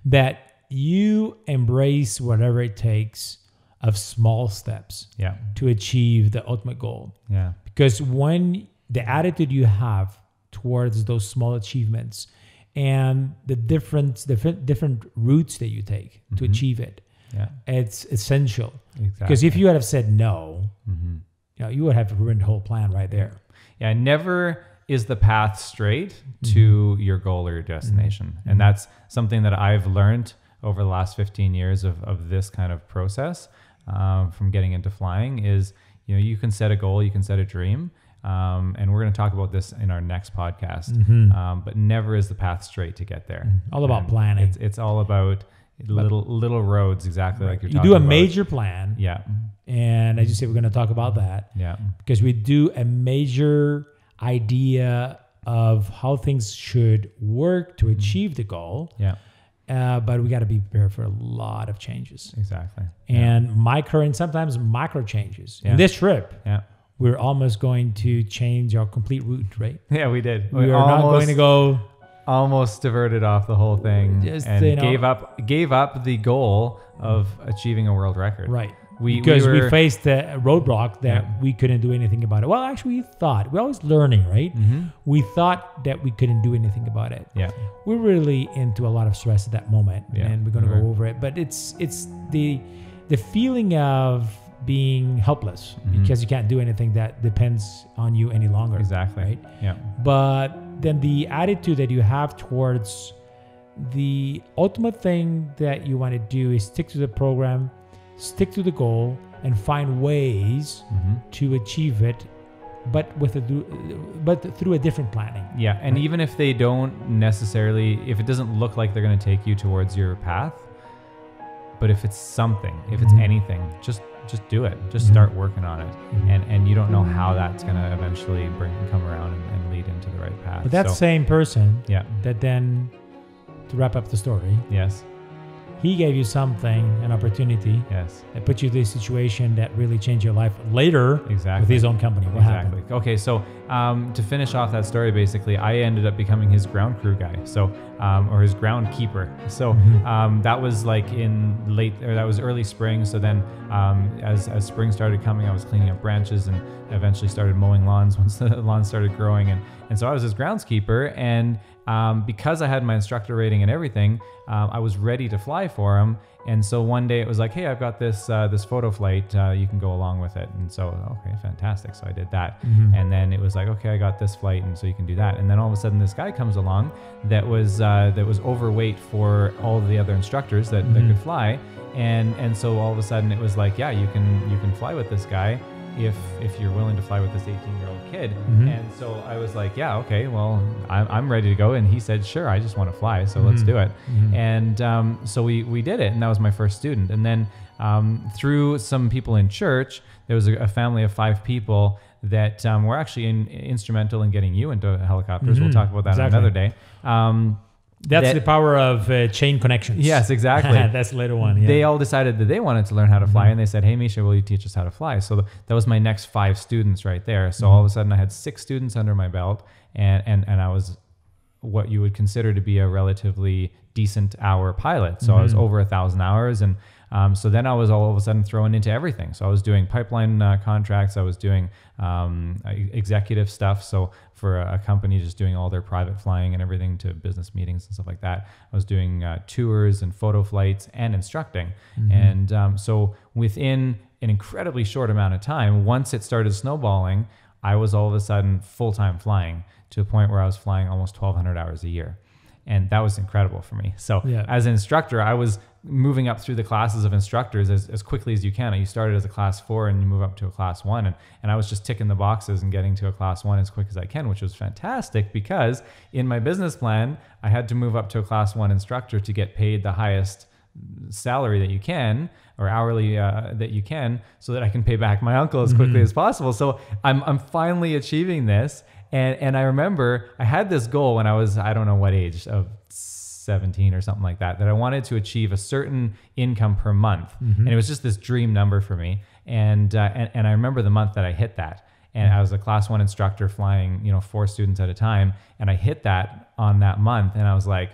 that you embrace whatever it takes of small steps to achieve the ultimate goal. Yeah. Because when the attitude you have towards those small achievements and the different routes that you take to achieve it, it's essential. Exactly. Because if you had have said no, you would have ruined the whole plan right there. Yeah. Never is the path straight to your goal or your destination. And that's something that I've learned over the last 15 years of this kind of process. From getting into flying is, you can set a goal, you can set a dream. And we're going to talk about this in our next podcast. But never is the path straight to get there. All about planning. It's all about little roads, exactly like you're talking about. You do a major plan. Yeah. And as you say, we're going to talk about that. Yeah. Because we do a major idea of how things should work to achieve the goal. Yeah. But we got to be prepared for a lot of changes. Exactly. And micro and sometimes macro changes. In this trip, we're almost going to change our complete route, right? Yeah, we did. We are not going to go... Almost diverted off the whole thing and gave up the goal of achieving a world record. Right. Because we faced a roadblock that we couldn't do anything about it. Well, actually, we're always learning, right? We thought that we couldn't do anything about it. Yeah. We're really into a lot of stress at that moment, and we're going to go over it. But it's the feeling of being helpless because you can't do anything that depends on you any longer. Exactly. Right? Yeah. But then the attitude that you have towards the ultimate thing that you want to do is stick to the program, stick to the goal, and find ways to achieve it, but through a different planning. Yeah, and even if they don't necessarily, if it doesn't look like they're going to take you towards your path, but if it's something, if it's anything, just do it. Just start working on it, and you don't know how that's going to eventually come around and lead into the right path. But that same person, yeah, that then, to wrap up the story, yes, he gave you something, an opportunity, yes, that put you in a situation that really changed your life later, exactly, with his own company. What happened? Okay, so to finish off that story, basically, I ended up becoming his ground crew guy, so or his ground keeper. So that was like that was early spring. So then, as spring started coming, I was cleaning up branches and eventually started mowing lawns once the lawns started growing, and so I was his groundskeeper, and because I had my instructor rating and everything, I was ready to fly for him. And so one day it was like, hey, I've got this photo flight, you can go along with it. And so, okay, fantastic. So I did that. And then it was like, okay, I got this flight, and so you can do that. And then all of a sudden this guy comes along that was overweight for all of the other instructors that could fly. And so all of a sudden it was like, yeah, you can fly with this guy if you're willing to fly with this 18-year-old kid. And so I was like, yeah, okay, well, I'm ready to go. And he said, sure, I just want to fly, so let's do it. And so we did it, and that was my first student. And then through some people in church, there was a family of 5 people that were actually instrumental in getting you into helicopters. We'll talk about that another day. That's the power of chain connections. Yes, exactly. That's the later one. Yeah. They all decided that they wanted to learn how to fly, and they said, hey, Misha, will you teach us how to fly? So that was my next 5 students right there. So all of a sudden I had 6 students under my belt, and I was what you would consider to be a relatively decent hour pilot. So I was over 1,000 hours, and so then I was all of a sudden thrown into everything. So I was doing pipeline contracts. I was doing executive stuff. So for a company, just doing all their private flying and everything to business meetings and stuff like that. I was doing tours and photo flights and instructing. And so within an incredibly short amount of time, once it started snowballing, I was all of a sudden full-time flying to a point where I was flying almost 1,200 hours a year. And that was incredible for me. So as an instructor, I was moving up through the classes of instructors as quickly as you can. You started as a class 4 and you move up to a class 1. And I was just ticking the boxes and getting to a class 1 as quick as I can, which was fantastic because in my business plan, I had to move up to a class 1 instructor to get paid the highest salary that you can, or hourly that you can, so that I can pay back my uncle as quickly as possible. So I'm finally achieving this. And I remember I had this goal when I was, I don't know what age, of 17 or something like that I wanted to achieve a certain income per month. And it was just this dream number for me. And I remember the month that I hit that. And I was a class 1 instructor flying, 4 students at a time. And I hit that on that month. And I was like,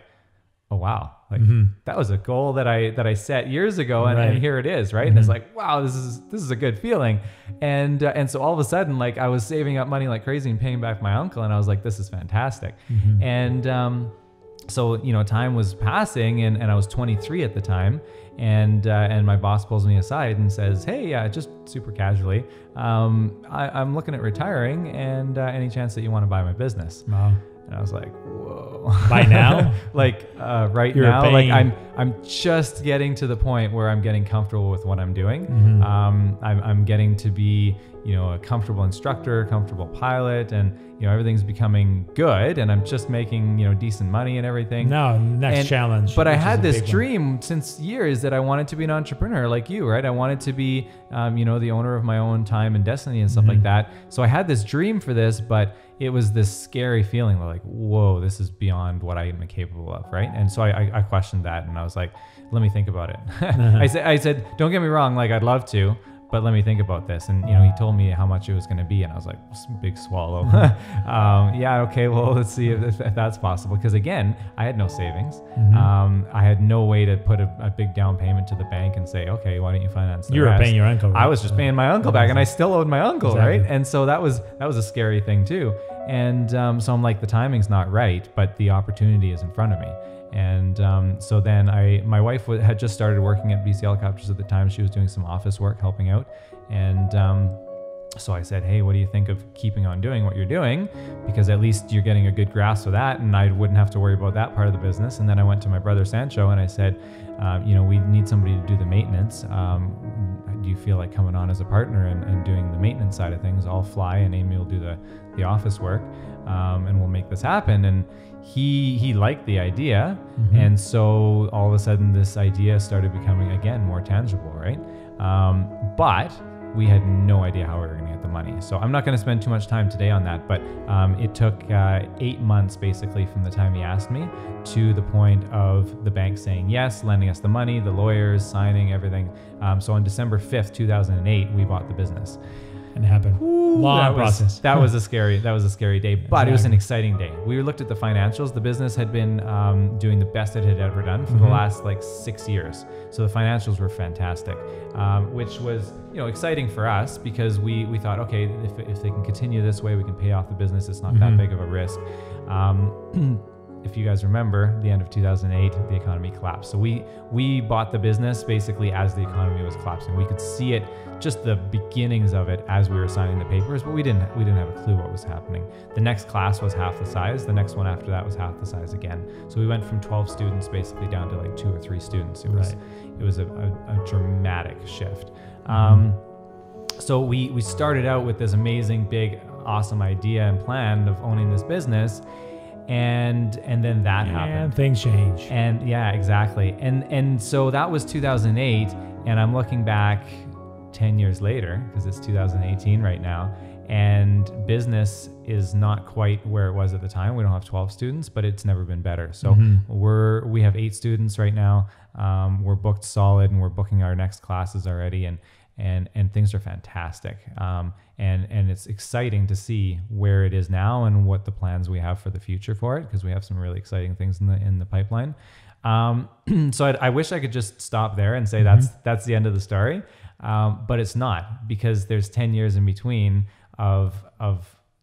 oh, wow. Like that was a goal that I set years ago, and here it is, right? And it's like, wow, this is a good feeling, and so all of a sudden, like, I was saving up money like crazy and paying back my uncle, and I was like, this is fantastic, and so time was passing, and I was 23 at the time, and my boss pulls me aside and says, hey, just super casually, I'm looking at retiring, and any chance that you want to buy my business? Wow. And I was like, whoa. By now? Like right You're now, paying. like I'm just getting to the point where I'm getting comfortable with what I'm doing. I'm getting to be, a comfortable instructor, comfortable pilot, and everything's becoming good, and I'm just making decent money and everything. No, next challenge. But I had this dream since years that I wanted to be an entrepreneur like you, right? I wanted to be, the owner of my own time and destiny and stuff like that. So I had this dream for this, but it was this scary feeling like, whoa, this is beyond what I am capable of, right? And so I questioned that, and I was like, let me think about it. I said, don't get me wrong, like, I'd love to, but let me think about this. And, he told me how much it was going to be. And I was like, big swallow. Yeah, okay, well, let's see if that's possible. Because again, I had no savings. I had no way to put a big down payment to the bank and say, okay, why don't you finance the rest? You were paying your uncle, right? I was just paying my uncle back, and I still owed my uncle, exactly. right? And so that was a scary thing too. And so I'm like, the timing's not right, but the opportunity is in front of me. And so then my wife had just started working at BC Helicopters at the time. She was doing some office work, helping out. And So I said, hey, what do you think of keeping on doing what you're doing? Because at least you're getting a good grasp of that, and I wouldn't have to worry about that part of the business. And then I went to my brother Sancho and I said, we need somebody to do the maintenance. Do you feel like coming on as a partner and doing the maintenance side of things? I'll fly and Amy will do the office work, and we'll make this happen. And he liked the idea. And so all of a sudden this idea started becoming, again, more tangible, right? But we had no idea how we were going to get the money. So I'm not going to spend too much time today on that, but it took 8 months basically from the time he asked me to the point of the bank saying yes, lending us the money, the lawyers signing everything. So on December 5th, 2008, we bought the business. And it happened. Long process. That was a scary day, but it was an exciting day. We looked at the financials. The business had been doing the best it had ever done for the last 6 years. So the financials were fantastic, which was exciting for us because we thought, okay, if they can continue this way, we can pay off the business. It's not that big of a risk. If you guys remember, the end of 2008, the economy collapsed. So we bought the business basically as the economy was collapsing. We could see it, just the beginnings of it, as we were signing the papers, but we didn't have a clue what was happening. The next class was half the size. The next one after that was half the size again. So we went from 12 students basically down to 2 or 3 students. It was a dramatic shift. So we started out with this amazing, big, awesome idea and plan of owning this business. And then that happened. And things change. And yeah, exactly. And so that was 2008, and I'm looking back 10 years later, because it's 2018 right now, and business is not quite where it was at the time. We don't have 12 students, but it's never been better. So we have 8 students right now. We're booked solid, and we're booking our next classes already, and things are fantastic. And it's exciting to see where it is now and what the plans we have for the future for it, because we have some really exciting things in the pipeline. So I wish I could just stop there and say that's the end of the story, but it's not, because there's 10 years in between of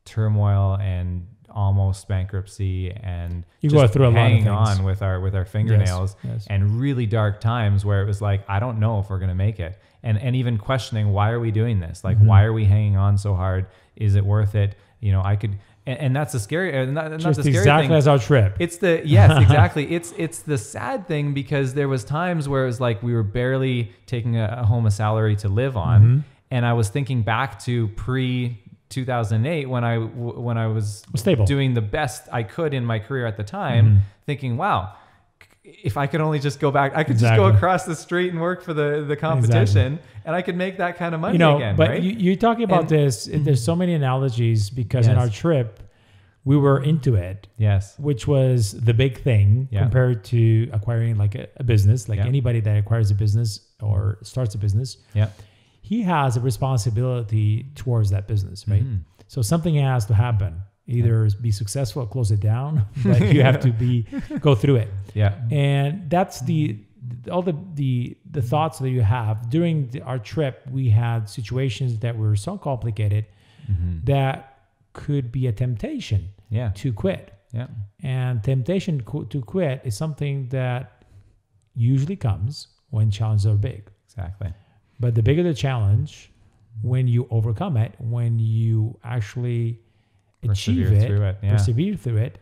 turmoil and almost bankruptcy, and you just go through a lot of hanging things on with our fingernails, and really dark times where it was like, I don't know if we're going to make it. And even questioning, why are we doing this? Why are we hanging on so hard? Is it worth it? I could, and that's the scary, not the scary exactly thing. As our trip. It's yes, exactly. It's the sad thing, because there was times where it was like we were barely taking home a salary to live on. And I was thinking back to pre-2008 when I was stable, doing the best I could in my career at the time, thinking, wow, if I could only just go back, I could just go across the street and work for the competition, and I could make that kind of money again. But right? you're talking about this. There's so many analogies, because in our trip, we were into it. Yes. Which was the big thing compared to acquiring a business. Anybody that acquires a business or starts a business, he has a responsibility towards that business, right? So something has to happen. Either be successful or close it down, but you have to go through it. Yeah. And that's all the thoughts that you have. During our trip, we had situations that were so complicated that could be a temptation to quit. Yeah. And temptation to quit is something that usually comes when challenges are big. Exactly. But the bigger the challenge, when you overcome it, when you actually persevere through it,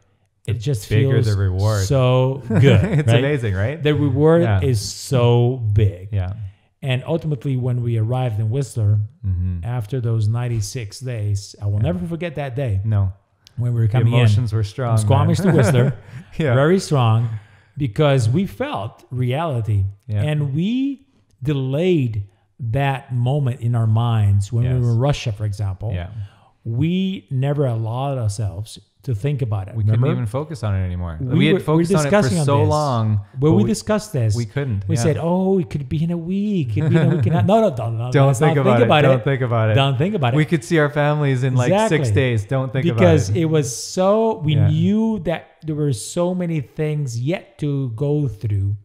it just feels the reward. So good. It's amazing, right? The reward is so big. Yeah. And ultimately, when we arrived in Whistler, after those 96 days, I will never forget that day. No. When we were coming in. The emotions were strong. From Squamish to Whistler. Very strong, because we felt reality. Yeah. And we delayed that moment in our minds when we were in Russia, for example. Yeah. We never allowed ourselves to think about it. We couldn't even focus on it anymore. We had focused on it for so long. But we discussed this. We couldn't. We said, it could be in a week. It could be in a week. No. Don't think about it. Don't think about it. Don't think about it. We could see our families in 6 days. Don't think about it. Because it was we knew that there were so many things yet to go through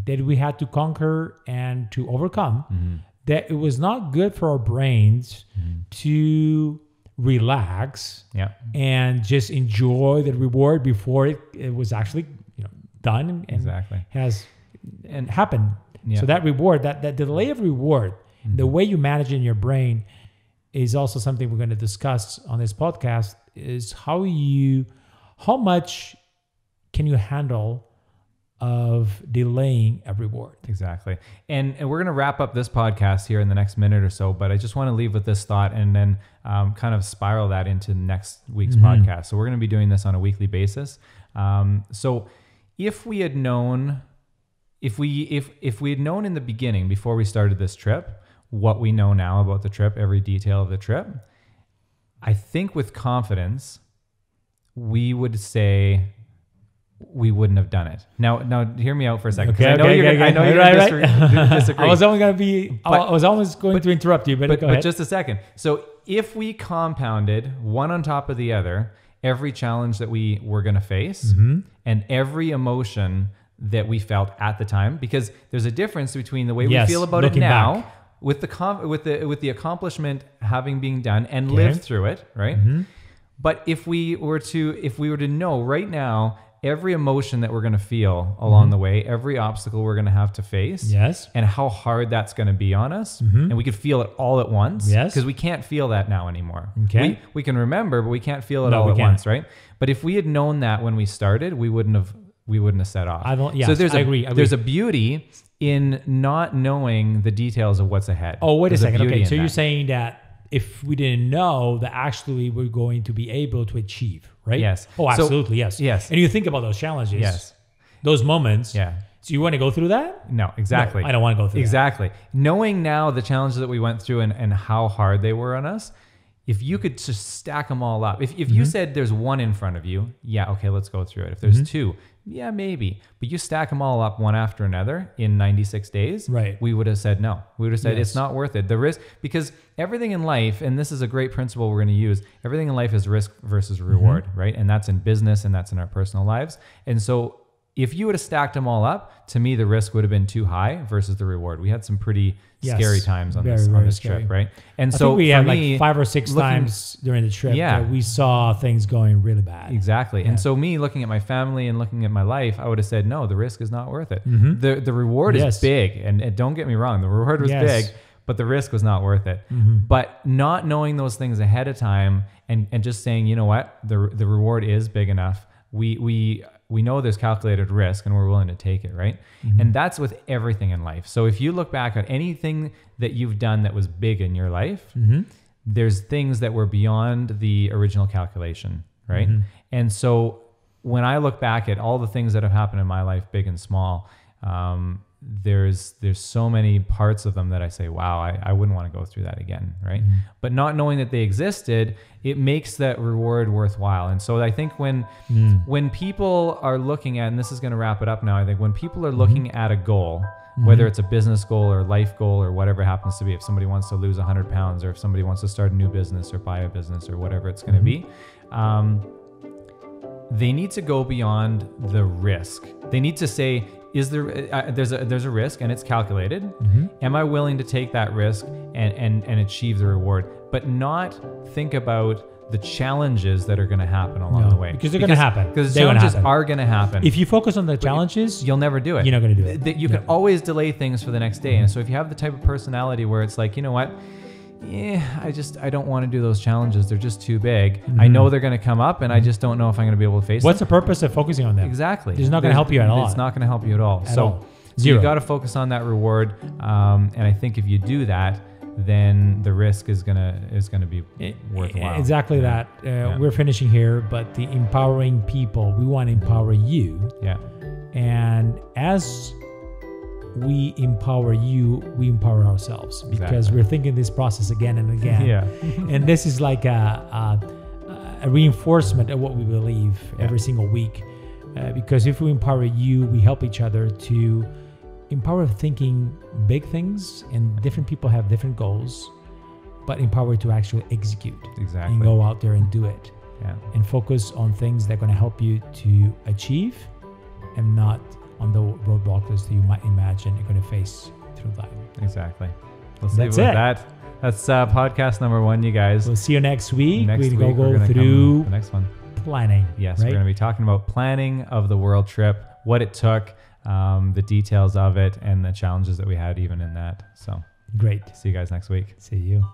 that we had to conquer and to overcome, that it was not good for our brains to relax and just enjoy the reward before it was actually done and has happened. So that reward, that delay of reward, the way you manage it in your brain is also something we're going to discuss on this podcast, is how much can you handle of delaying a reward. Exactly. And we're going to wrap up this podcast here in the next minute or so, but I just want to leave with this thought and then kind of spiral that into next week's podcast. So we're going to be doing this on a weekly basis. So if we had known, if we had known in the beginning, before we started this trip, what we know now about the trip, every detail of the trip, I think with confidence, we would say we wouldn't have done it. Now hear me out for a second. Okay, I know you're going to disagree. I was almost going to interrupt you, but go ahead. But just a second. So if we compounded one on top of the other, every challenge that we were going to face and every emotion that we felt at the time, because there's a difference between the way we feel about it now back, with the accomplishment having been done and lived through it, right? But if we were to know right now every emotion that we're going to feel along the way, every obstacle we're going to have to face, and how hard that's going to be on us, and we could feel it all at once, because we can't feel that now anymore. We can remember, but we can't feel it all at once, right? But if we had known that when we started, we wouldn't have set off. I agree. There's a beauty in not knowing the details of what's ahead. Oh, wait a second. Okay, so you're saying that if we didn't know that actually we're going to be able to achieve, right? Yes. Oh, absolutely. Yes. And you think about those challenges, those moments. So you want to go through that? No, exactly. No, I don't want to go through that. Knowing now the challenges that we went through and how hard they were on us, if you could just stack them all up. If you said there's one in front of you, okay, let's go through it. If there's two, maybe. But you stack them all up one after another in 96 days, we would have said no. We would have said it's not worth it. The risk, because everything in life, and this is a great principle we're going to use, everything in life is risk versus reward, right? And that's in business and that's in our personal lives. And so if you would have stacked them all up, to me, the risk would have been too high versus the reward. We had some pretty scary times on this trip, right? And I think we had like 5 or 6 times during the trip that we saw things going really bad. Exactly. And so me looking at my family and looking at my life, I would have said, no, the risk is not worth it. The reward is big. And don't get me wrong, the reward was big, but the risk was not worth it. But not knowing those things ahead of time and just saying, you know what, the reward is big enough. We know there's calculated risk and we're willing to take it, right? And that's with everything in life. So if you look back at anything that you've done that was big in your life, there's things that were beyond the original calculation, right? And so when I look back at all the things that have happened in my life, big and small, there's so many parts of them that I say, wow, I wouldn't want to go through that again, right? But not knowing that they existed, it makes that reward worthwhile. And so I think when people are looking at, and this is going to wrap it up now, I think when people are looking at a goal, whether it's a business goal or life goal or whatever it happens to be, if somebody wants to lose 100 pounds or if somebody wants to start a new business or buy a business or whatever it's going to be, they need to go beyond the risk. They need to say, there's a risk and it's calculated. Am I willing to take that risk and achieve the reward, but not think about the challenges that are going to happen along the way? Because they're going to happen. Because the challenges are going to happen. If you focus on the challenges, you'll never do it. You're not going to do it. You can always delay things for the next day. And so if you have the type of personality where it's like, you know what, I don't want to do those challenges. They're just too big. I know they're going to come up and I just don't know if I'm going to be able to face them. What's the purpose of focusing on them? Exactly. It's not going to help you at all. It's not going to help you at all. So you got to focus on that reward. And I think if you do that, then the risk is gonna be worthwhile. Exactly that. We're finishing here, but the empowering people, we want to empower you. And as we empower you, we empower ourselves, because we're thinking this process again and again. And this is like a reinforcement of what we believe every single week. Because if we empower you, we help each other to empower thinking big things, and different people have different goals, but empower to actually execute and go out there and do it. And focus on things that are going to help you to achieve, and not on the roadblocks that you might imagine you're going to face through life. Exactly. We'll see with that. That's podcast number 1, you guys. We'll see you next week. We're going to go through the next one. Planning. Yes, we're going to be talking about planning of the world trip, what it took, the details of it, and the challenges that we had even in that. So great. See you guys next week. See you.